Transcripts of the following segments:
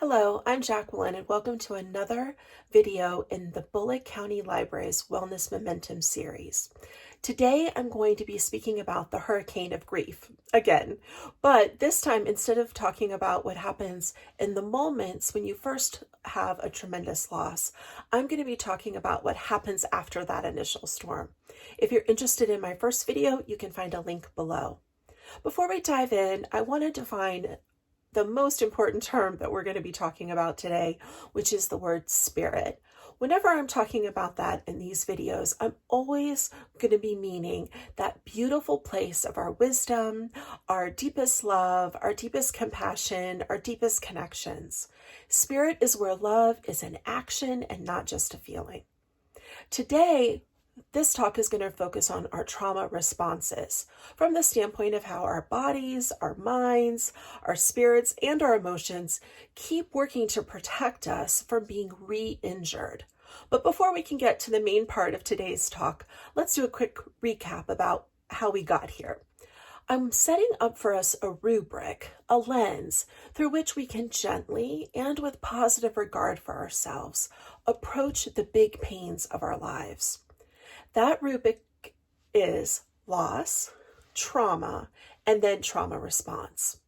Hello, I'm Jacqueline, and welcome to another video in the Bullitt County Library's Wellness Momentum series. Today, I'm going to be speaking about the hurricane of grief again, but this time, instead of talking about what happens in the moments when you first have a tremendous loss, I'm going to be talking about what happens after that initial storm. If you're interested in my first video, you can find a link below. Before we dive in, I want to define the most important term that we're going to be talking about today, which is the word spirit. Whenever I'm talking about that in these videos, I'm always going to be meaning that beautiful place of our wisdom, our deepest love, our deepest compassion, our deepest connections. Spirit is where love is an action and not just a feeling. Today, this talk is going to focus on our trauma responses from the standpoint of how our bodies, our minds, our spirits, and our emotions keep working to protect us from being re-injured. But before we can get to the main part of today's talk, let's do a quick recap about how we got here. I'm setting up for us a rubric, a lens, through which we can gently and with positive regard for ourselves approach the big pains of our lives. That rubric is loss, trauma, and then trauma response.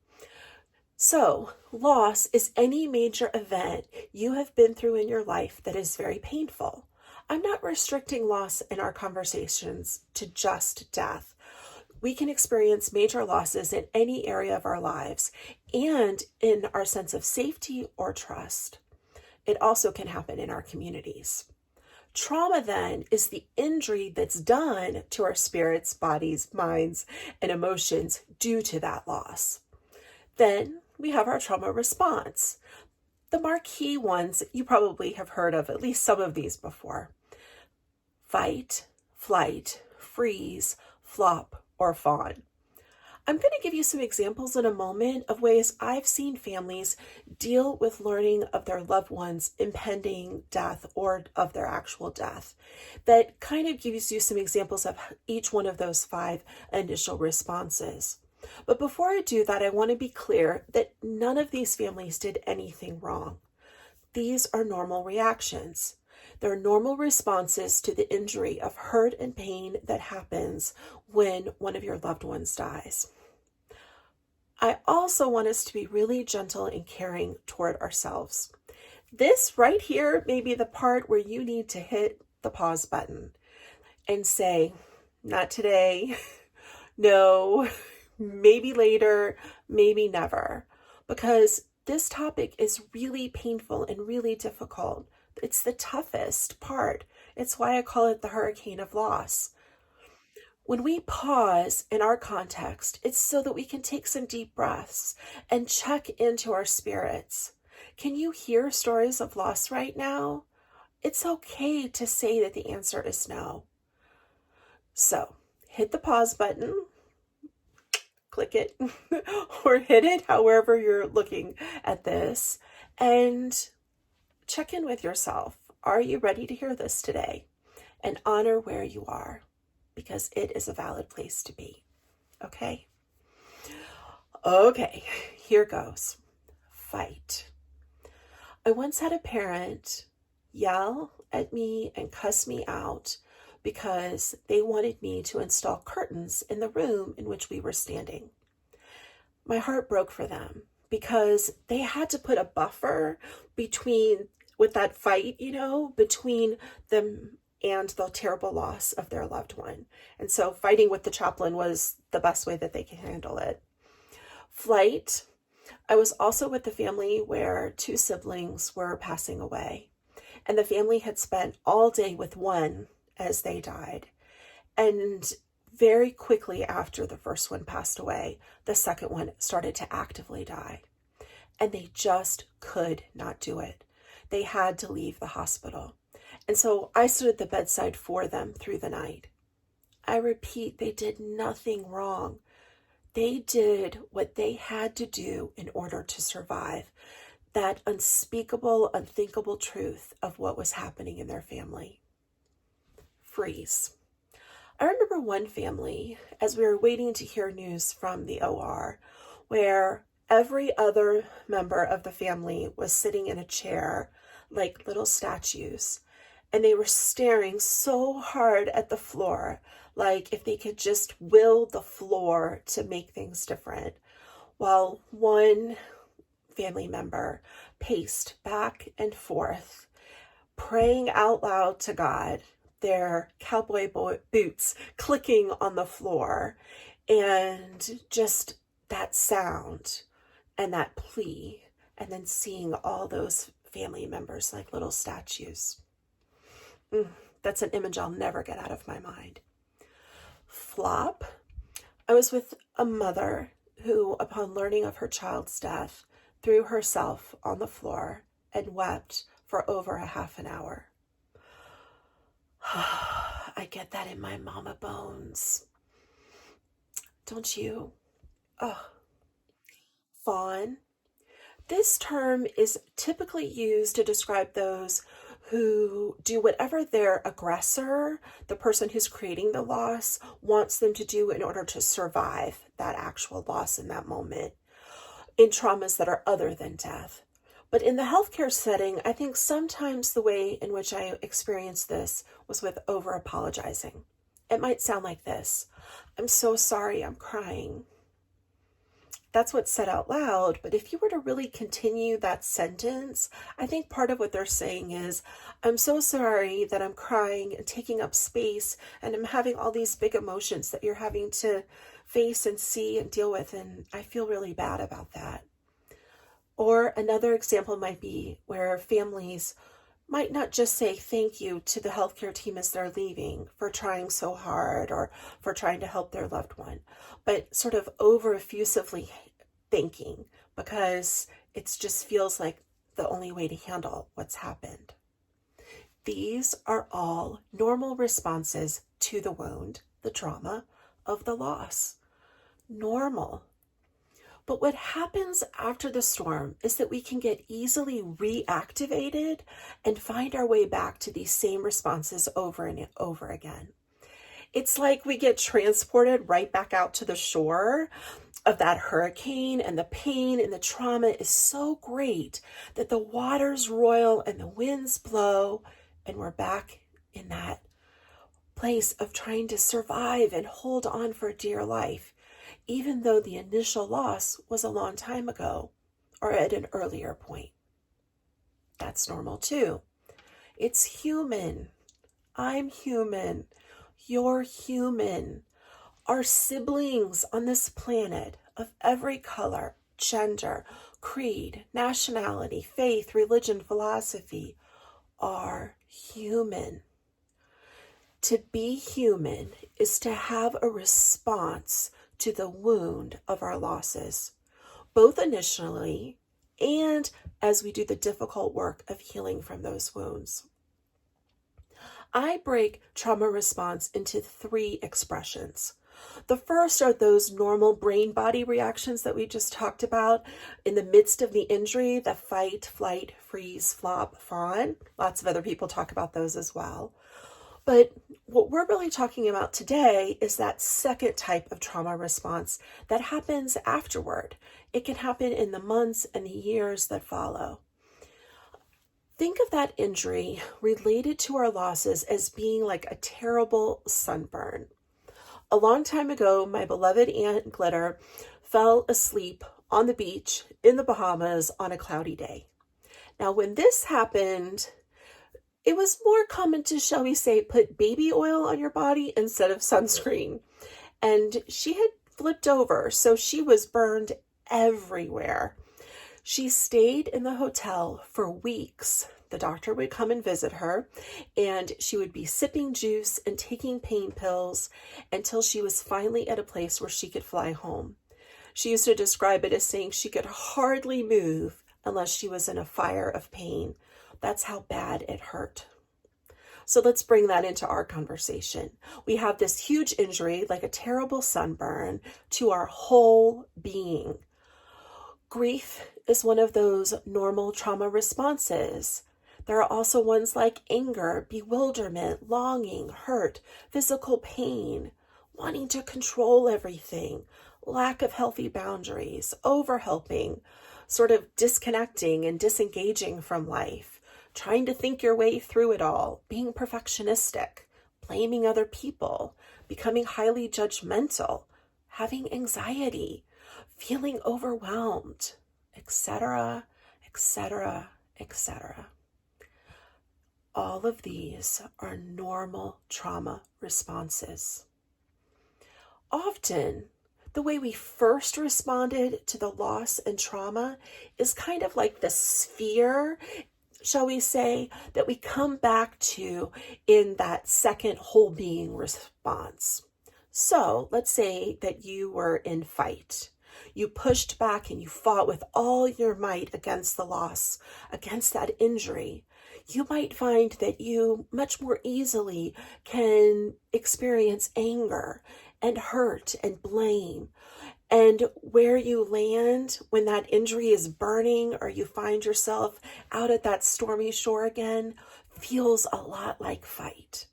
So, loss is any major event you have been through in your life that is very painful. I'm not restricting loss in our conversations to just death. We can experience major losses in any area of our lives and in our sense of safety or trust. It also can happen in our communities. Trauma then is the injury that's done to our spirits, bodies, minds, and emotions due to that loss. Then we have our trauma response. The marquee ones, you probably have heard of at least some of these before. Fight, flight, freeze, flop, or fawn. I'm going to give you some examples in a moment of ways I've seen families deal with learning of their loved one's impending death or of their actual death. That kind of gives you some examples of each one of those 5 initial responses. But before I do that, I want to be clear that none of these families did anything wrong. These are normal reactions. They're normal responses to the injury of hurt and pain that happens when one of your loved ones dies. I also want us to be really gentle and caring toward ourselves. This right here may be the part where you need to hit the pause button and say, not today, no, maybe later, maybe never, because this topic is really painful and really difficult. It's the toughest part. It's why I call it the hurricane of loss. When we pause in our context, it's so that we can take some deep breaths and check into our spirits. Can you hear stories of loss right now? It's okay to say that the answer is no. So hit the pause button, click it, or hit it however you're looking at this, and check in with yourself. Are you ready to hear this today? And honor where you are, because it is a valid place to be. Okay? Okay, here goes. Fight. I once had a parent yell at me and cuss me out because they wanted me to install curtains in the room in which we were standing. My heart broke for them because they had to put a buffer with that fight, between them and the terrible loss of their loved one. And so fighting with the chaplain was the best way that they could handle it. Flight. I was also with the family where 2 siblings were passing away, and the family had spent all day with one as they died. And very quickly after the first one passed away, the second one started to actively die. And they just could not do it. They had to leave the hospital. And so I stood at the bedside for them through the night. I repeat, they did nothing wrong. They did what they had to do in order to survive that unspeakable, unthinkable truth of what was happening in their family. Freeze. I remember one family, as we were waiting to hear news from the OR, where Every other member of the family was sitting in a chair like little statues, and they were staring so hard at the floor, like if they could just will the floor to make things different, while one family member paced back and forth, praying out loud to God, their cowboy boots clicking on the floor, and just that sound and that plea, and then seeing all those family members like little statues. That's an image I'll never get out of my mind. Flop. I was with a mother who, upon learning of her child's death, threw herself on the floor and wept for over a half an hour. I get that in my mama bones. Don't you? Oh. Fawn. This term is typically used to describe those who do whatever their aggressor, the person who's creating the loss, wants them to do in order to survive that actual loss in that moment, in traumas that are other than death. But in the healthcare setting, I think sometimes the way in which I experienced this was with over-apologizing. It might sound like this: I'm so sorry, I'm crying. That's what's said out loud, but if you were to really continue that sentence, I think part of what they're saying is, I'm so sorry that I'm crying and taking up space, and I'm having all these big emotions that you're having to face and see and deal with, and I feel really bad about that. Or another example might be where families might not just say thank you to the healthcare team as they're leaving for trying so hard or for trying to help their loved one, but sort of over effusively thanking because it just feels like the only way to handle what's happened. These are all normal responses to the wound, the trauma of the loss. Normal. But what happens after the storm is that we can get easily reactivated and find our way back to these same responses over and over again. It's like we get transported right back out to the shore of that hurricane, and the pain and the trauma is so great that the waters roil and the winds blow, and we're back in that place of trying to survive and hold on for dear life, even though the initial loss was a long time ago or at an earlier point. That's normal too. It's human. I'm human. You're human. Our siblings on this planet of every color, gender, creed, nationality, faith, religion, philosophy are human. To be human is to have a response to the wound of our losses, both initially and as we do the difficult work of healing from those wounds. I break trauma response into 3 expressions. The first are those normal brain-body reactions that we just talked about in the midst of the injury, the fight, flight, freeze, flop, fawn. Lots of other people talk about those as well. But what we're really talking about today is that second type of trauma response that happens afterward. It can happen in the months and the years that follow. Think of that injury related to our losses as being like a terrible sunburn. A long time ago, my beloved Aunt Glitter fell asleep on the beach in the Bahamas on a cloudy day. Now, when this happened, it was more common to, shall we say, put baby oil on your body instead of sunscreen. And she had flipped over, so she was burned everywhere. She stayed in the hotel for weeks. The doctor would come and visit her, and she would be sipping juice and taking pain pills until she was finally at a place where she could fly home. She used to describe it as saying she could hardly move unless she was in a fire of pain. That's how bad it hurt. So let's bring that into our conversation. We have this huge injury, like a terrible sunburn, to our whole being. Grief is one of those normal trauma responses. There are also ones like anger, bewilderment, longing, hurt, physical pain, wanting to control everything, lack of healthy boundaries, overhelping, sort of disconnecting and disengaging from life, trying to think your way through it all, being perfectionistic, blaming other people, becoming highly judgmental, having anxiety, feeling overwhelmed, etc., etc., etc. All of these are normal trauma responses. Often, the way we first responded to the loss and trauma is kind of like the sphere, shall we say, that we come back to in that second whole being response. So let's say that you were in fight. You pushed back and you fought with all your might against the loss, against that injury. You might find that you much more easily can experience anger and hurt and blame. And where you land when that injury is burning or you find yourself out at that stormy shore again feels a lot like fight.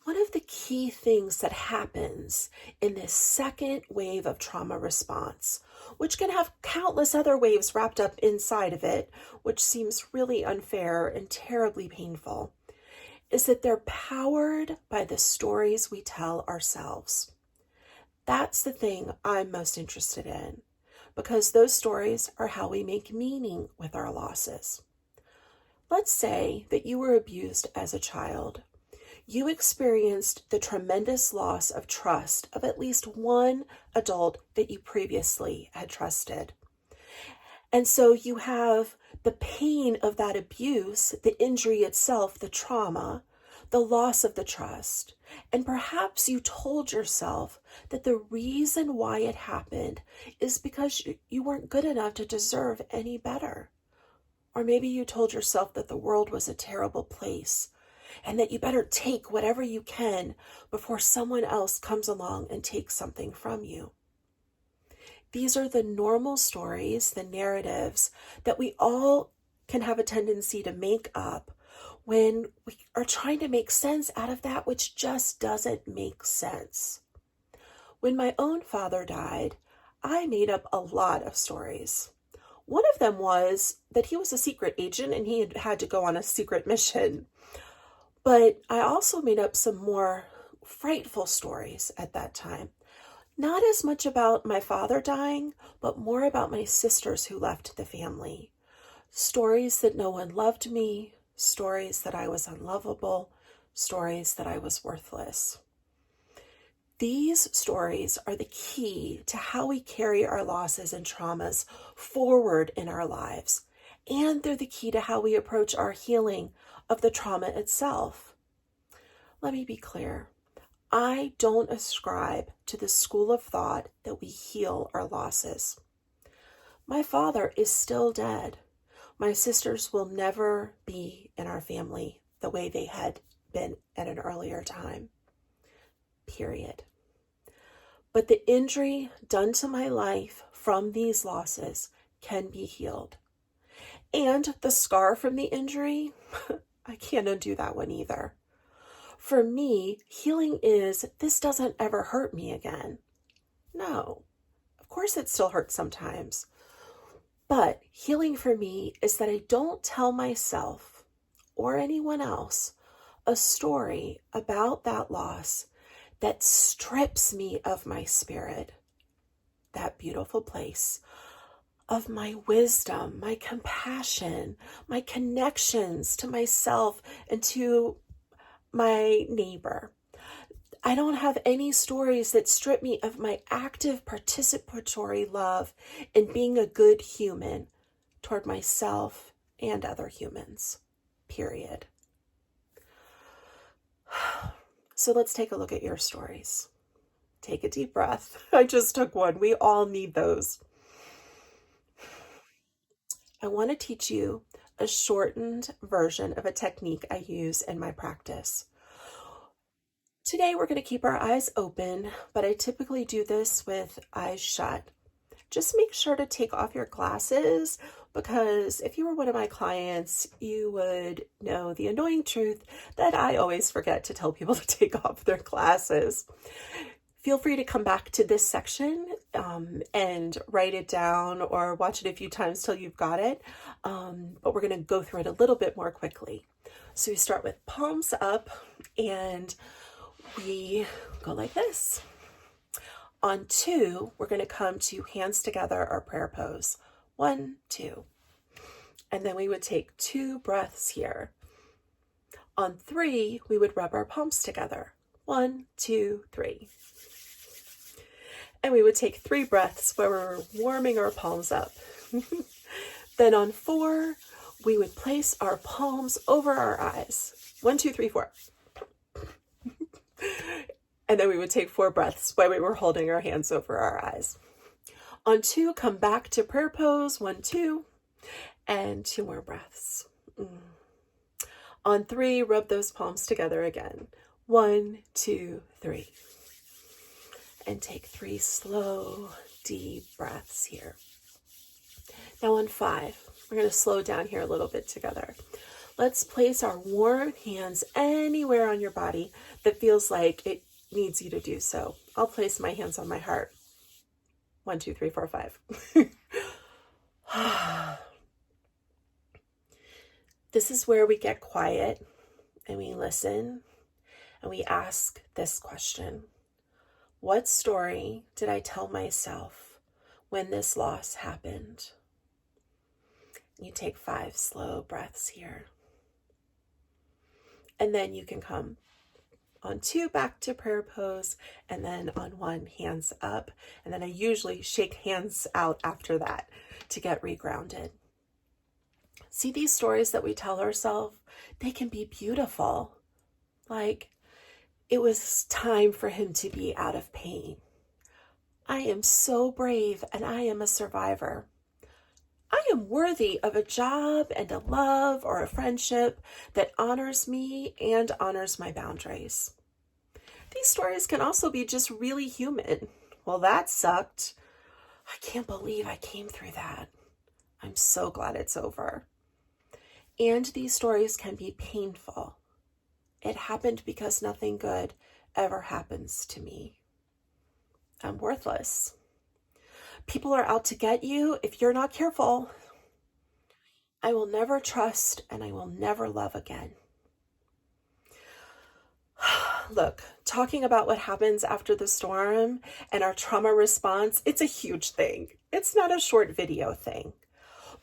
One of the key things that happens in this second wave of trauma response, which can have countless other waves wrapped up inside of it, which seems really unfair and terribly painful, is that they're powered by the stories we tell ourselves. That's the thing I'm most interested in, because those stories are how we make meaning with our losses. Let's say that you were abused as a child. You experienced the tremendous loss of trust of at least one adult that you previously had trusted. And so you have the pain of that abuse, the injury itself, the trauma, the loss of the trust. And perhaps you told yourself that the reason why it happened is because you weren't good enough to deserve any better. Or maybe you told yourself that the world was a terrible place and that you better take whatever you can before someone else comes along and takes something from you. These are the normal stories, the narratives that we all can have a tendency to make up when we are trying to make sense out of that which just doesn't make sense. When my own father died, I made up a lot of stories. One of them was that he was a secret agent and he had to go on a secret mission. But I also made up some more frightful stories at that time. Not as much about my father dying, but more about my sisters who left the family. Stories that no one loved me, stories that I was unlovable, stories that I was worthless. These stories are the key to how we carry our losses and traumas forward in our lives. And they're the key to how we approach our healing of the trauma itself. Let me be clear. I don't ascribe to the school of thought that we heal our losses. My father is still dead. My sisters will never be in our family the way they had been at an earlier time. Period. But the injury done to my life from these losses can be healed. And the scar from the injury, I can't undo that one either. For me, healing is, this doesn't ever hurt me again. No, of course it still hurts sometimes. But healing for me is that I don't tell myself or anyone else a story about that loss that strips me of my spirit, that beautiful place, of my wisdom, my compassion, my connections to myself and to my neighbor. I don't have any stories that strip me of my active participatory love in being a good human toward myself and other humans, period. So let's take a look at your stories. Take a deep breath. I just took one. We all need those. I want to teach you a shortened version of a technique I use in my practice. Today we're going to keep our eyes open, but I typically do this with eyes shut. Just make sure to take off your glasses, because if you were one of my clients, you would know the annoying truth that I always forget to tell people to take off their glasses. Feel free to come back to this section and write it down or watch it a few times till you've got it. But we're going to go through it a little bit more quickly. So we start with palms up and we go like this. On 2, we're going to come to hands together or prayer pose. 1, 2. And then we would take 2 breaths here. On 3, we would rub our palms together. 1, 2, 3. And we would take 3 breaths where we're warming our palms up. Then on 4, we would place our palms over our eyes. 1, 2, 3, 4. And then we would take 4 breaths while we were holding our hands over our eyes. On 2, come back to prayer pose. 1, 2, and 2 more breaths. On 3, rub those palms together again. 1, 2, 3. And take 3 slow, deep breaths here. Now on 5, we're going to slow down here a little bit together. Let's place our warm hands anywhere on your body that feels like it needs you to do so. I'll place my hands on my heart. 1, 2, 3, 4, 5. This is where we get quiet and we listen and we ask this question. What story did I tell myself when this loss happened? You take 5 slow breaths here. And then you can come on 2 back to prayer pose, and then on 1 hands up. And then I usually shake hands out after that to get regrounded. See, these stories that we tell ourselves, they can be beautiful. Like, it was time for him to be out of pain. I am so brave and I am a survivor. I am worthy of a job and a love or a friendship that honors me and honors my boundaries. These stories can also be just really human. Well, that sucked. I can't believe I came through that. I'm so glad it's over. And these stories can be painful. It happened because nothing good ever happens to me. I'm worthless. People are out to get you if you're not careful. I will never trust and I will never love again. Look, talking about what happens after the storm and our trauma response, it's a huge thing. It's not a short video thing.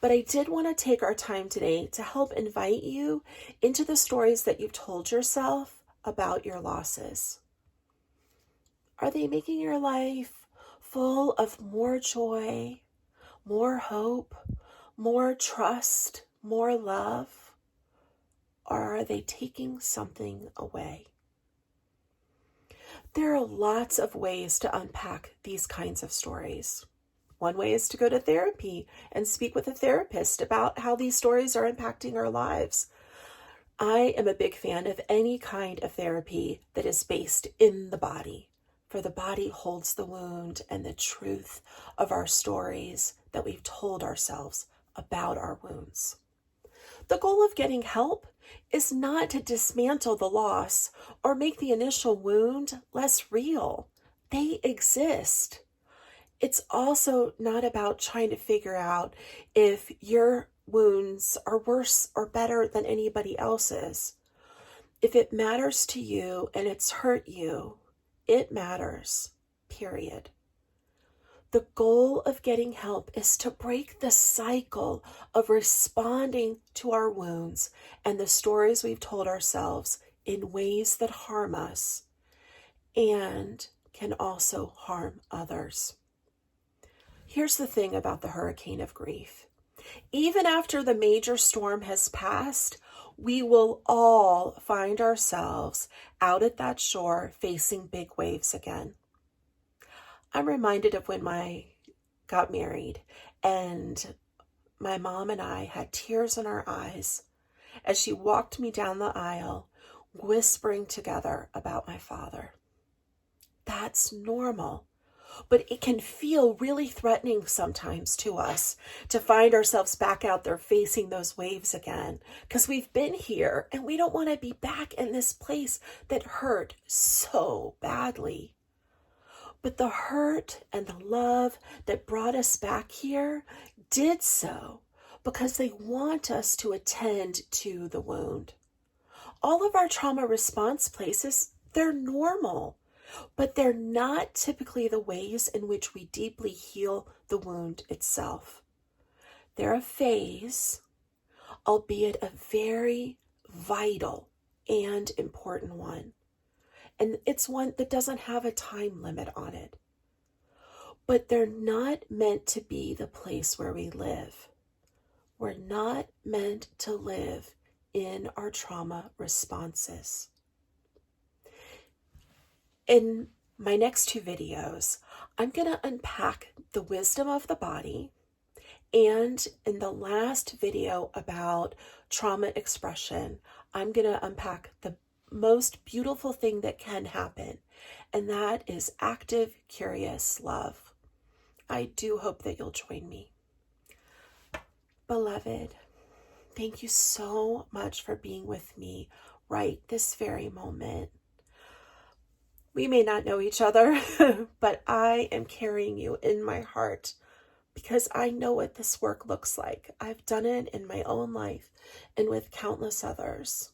But I did want to take our time today to help invite you into the stories that you've told yourself about your losses. Are they making your life full of more joy, more hope, more trust, more love? Or are they taking something away? There are lots of ways to unpack these kinds of stories. One way is to go to therapy and speak with a therapist about how these stories are impacting our lives. I am a big fan of any kind of therapy that is based in the body, for the body holds the wound and the truth of our stories that we've told ourselves about our wounds. The goal of getting help is not to dismantle the loss or make the initial wound less real. They exist. It's also not about trying to figure out if your wounds are worse or better than anybody else's. If it matters to you and it's hurt you, it matters, period. The goal of getting help is to break the cycle of responding to our wounds and the stories we've told ourselves in ways that harm us and can also harm others. Here's the thing about the hurricane of grief. Even after the major storm has passed, we will all find ourselves out at that shore facing big waves again. I'm reminded of when I got married and my mom and I had tears in our eyes as she walked me down the aisle, whispering together about my father. That's normal. But it can feel really threatening sometimes to us to find ourselves back out there facing those waves again, because we've been here and we don't want to be back in this place that hurt so badly. But the hurt and the love that brought us back here did so because they want us to attend to the wound. All of our trauma response places, they're normal, but they're not typically the ways in which we deeply heal the wound itself. They're a phase, albeit a very vital and important one. And it's one that doesn't have a time limit on it. But they're not meant to be the place where we live. We're not meant to live in our trauma responses. In my next two videos, I'm going to unpack the wisdom of the body. And in the last video about trauma expression, I'm going to unpack the most beautiful thing that can happen, and that is active, curious love. I do hope that you'll join me. Beloved, thank you so much for being with me right this very moment. We may not know each other, but I am carrying you in my heart because I know what this work looks like. I've done it in my own life and with countless others.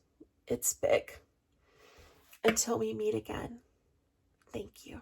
It's big. Until we meet again, thank you.